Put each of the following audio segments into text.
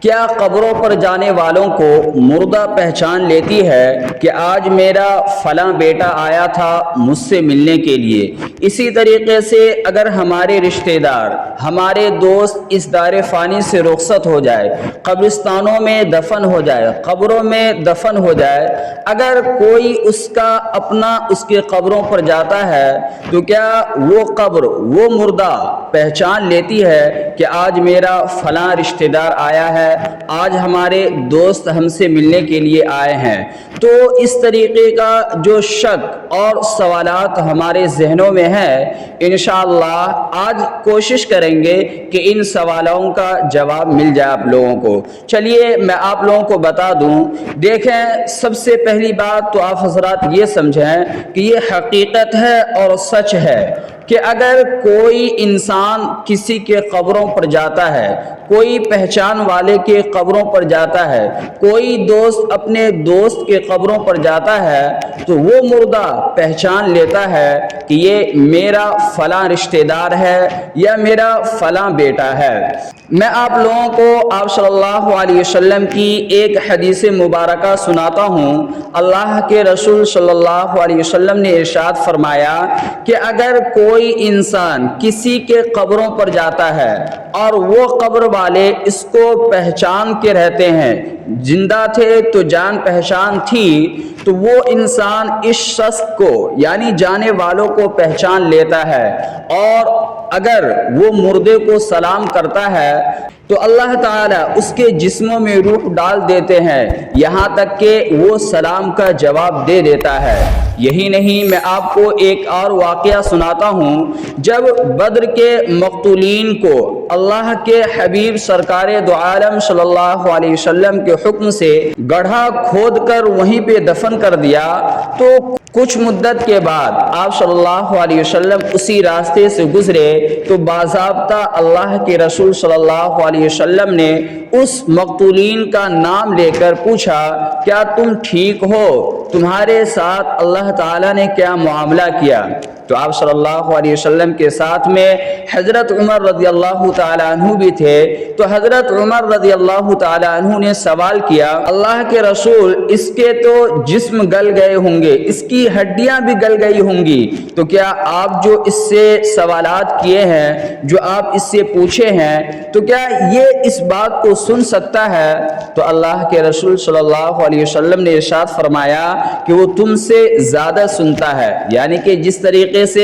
کیا قبروں پر جانے والوں کو مردہ پہچان لیتی ہے کہ آج میرا فلاں بیٹا آیا تھا مجھ سے ملنے کے لیے؟ اسی طریقے سے اگر ہمارے رشتہ دار، ہمارے دوست اس دار فانی سے رخصت ہو جائے، قبرستانوں میں دفن ہو جائے، قبروں میں دفن ہو جائے، اگر کوئی اس کا اپنا اس کے قبروں پر جاتا ہے تو کیا وہ قبر، وہ مردہ پہچان لیتی ہے کہ آج میرا فلاں رشتہ دار آیا ہے، آج ہمارے دوست ہم سے ملنے کے لیے آئے ہیں؟ تو اس طریقے کا جو شک اور سوالات ہمارے ذہنوں میں ہے، انشاءاللہ آج کوشش کریں گے کہ ان سوالوں کا جواب مل جائے آپ لوگوں کو۔ چلیے میں آپ لوگوں کو بتا دوں، دیکھیں سب سے پہلی بات تو آپ حضرات یہ سمجھیں کہ یہ حقیقت ہے اور سچ ہے کہ اگر کوئی انسان کسی کے قبروں پر جاتا ہے، کوئی پہچان والے کے قبروں پر جاتا ہے، کوئی دوست اپنے دوست کے قبروں پر جاتا ہے تو وہ مردہ پہچان لیتا ہے کہ یہ میرا فلاں رشتہ دار ہے یا میرا فلاں بیٹا ہے۔ میں آپ لوگوں کو آپ صلی اللہ علیہ وسلم کی ایک حدیث مبارکہ سناتا ہوں۔ اللہ کے رسول صلی اللہ علیہ وسلم نے ارشاد فرمایا کہ اگر کوئی انسان کسی کے قبروں پر جاتا ہے اور وہ قبر والے اس کو پہچان کے رہتے ہیں، زندہ تھے تو جان پہچان تھی، تو وہ انسان اس شخص کو یعنی جانے والوں کو پہچان لیتا ہے، اور اگر وہ مردے کو سلام کرتا ہے تو اللہ تعالیٰ اس کے جسموں میں روح ڈال دیتے ہیں، یہاں تک کہ وہ سلام کا جواب دے دیتا ہے۔ یہی نہیں، میں آپ کو ایک اور واقعہ سناتا ہوں۔ جب بدر کے مقتولین کو اللہ کے حبیب سرکار دو عالم صلی اللہ علیہ وسلم کے حکم سے گڑھا کھود کر وہیں پہ دفن کر دیا، تو کچھ مدت کے بعد آپ صلی اللہ علیہ وسلم اسی راستے سے گزرے تو باضابطہ اللہ کے رسول صلی اللہ علیہ وسلم نے اس مقتولین کا نام لے کر پوچھا، کیا تم ٹھیک ہو؟ تمہارے ساتھ اللہ تعالیٰ نے کیا معاملہ کیا؟ تو آپ صلی اللہ علیہ وسلم کے ساتھ میں حضرت عمر رضی اللہ تعالیٰ عنہ بھی تھے، تو حضرت عمر رضی اللہ تعالیٰ عنہ نے سوال کیا، اللہ کے رسول اس کے تو جسم گل گئے ہوں گے، اس کی ہڈیاں بھی گل گئی ہوں گی، تو کیا آپ جو اس سے سوالات کیے ہیں، جو آپ اس سے پوچھے ہیں، تو کیا یہ اس بات کو سن سکتا ہے؟ تو اللہ کے رسول صلی اللہ علیہ وسلم نے ارشاد فرمایا کہ وہ تم سے زیادہ سنتا ہے، یعنی کہ جس طریقے سے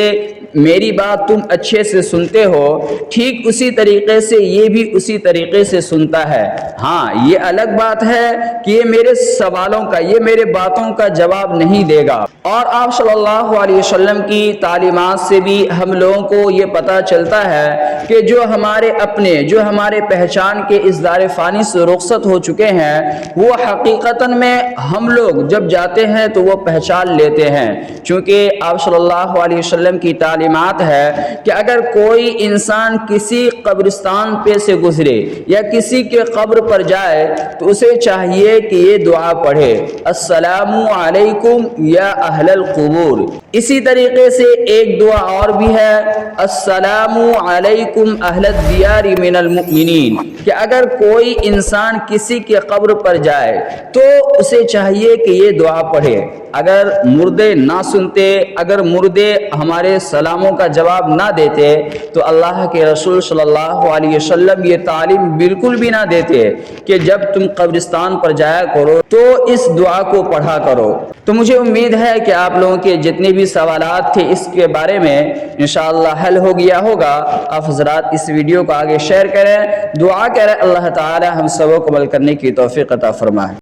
میری بات تم اچھے سے سنتے ہو، ٹھیک اسی طریقے سے یہ بھی اسی طریقے سے سنتا ہے۔ ہاں یہ الگ بات ہے کہ یہ میرے سوالوں کا، یہ میرے باتوں کا جواب نہیں دے گا۔ اور آپ صلی اللہ علیہ وسلم کی تعلیمات سے بھی ہم لوگوں کو یہ پتہ چلتا ہے کہ جو ہمارے اپنے، جو ہمارے پہچان کے اس دار فانی سے رخصت ہو چکے ہیں، وہ حقیقتاً میں ہم لوگ جب جاتے ہیں تو وہ پہچان لیتے ہیں، چونکہ آپ صلی اللہ علیہ وسلم کی تعلیمات ہے کہ اگر کوئی انسان کسی قبرستان پہ سے گزرے یا کسی کے قبر پر جائے تو اسے چاہیے کہ یہ دعا پڑھے، السلام علیکم یا اہل القبور۔ اسی طریقے سے ایک دعا اور بھی ہے، السلام علیکم اہل الدیار من المؤمنین، کہ اگر کوئی انسان کسی کے قبر پر جائے تو اسے چاہیے کہ یہ دعا پڑھے۔ اگر مردے نہ سنتے، اگر مردے ہمارے سلاموں کا جواب نہ دیتے تو اللہ کے رسول صلی اللہ علیہ وسلم یہ تعلیم بالکل بھی نہ دیتے کہ جب تم قبرستان پر جایا کرو تو اس دعا کو پڑھا کرو۔ تو مجھے امید ہے کہ آپ لوگوں کے جتنے بھی سوالات تھے اس کے بارے میں انشاءاللہ حل ہو گیا ہوگا۔ آپ حضرات اس ویڈیو کو آگے شیئر کریں، دعا کریں اللہ تعالی ہم سب کو عمل کرنے کی توفیق عطا فرمائے۔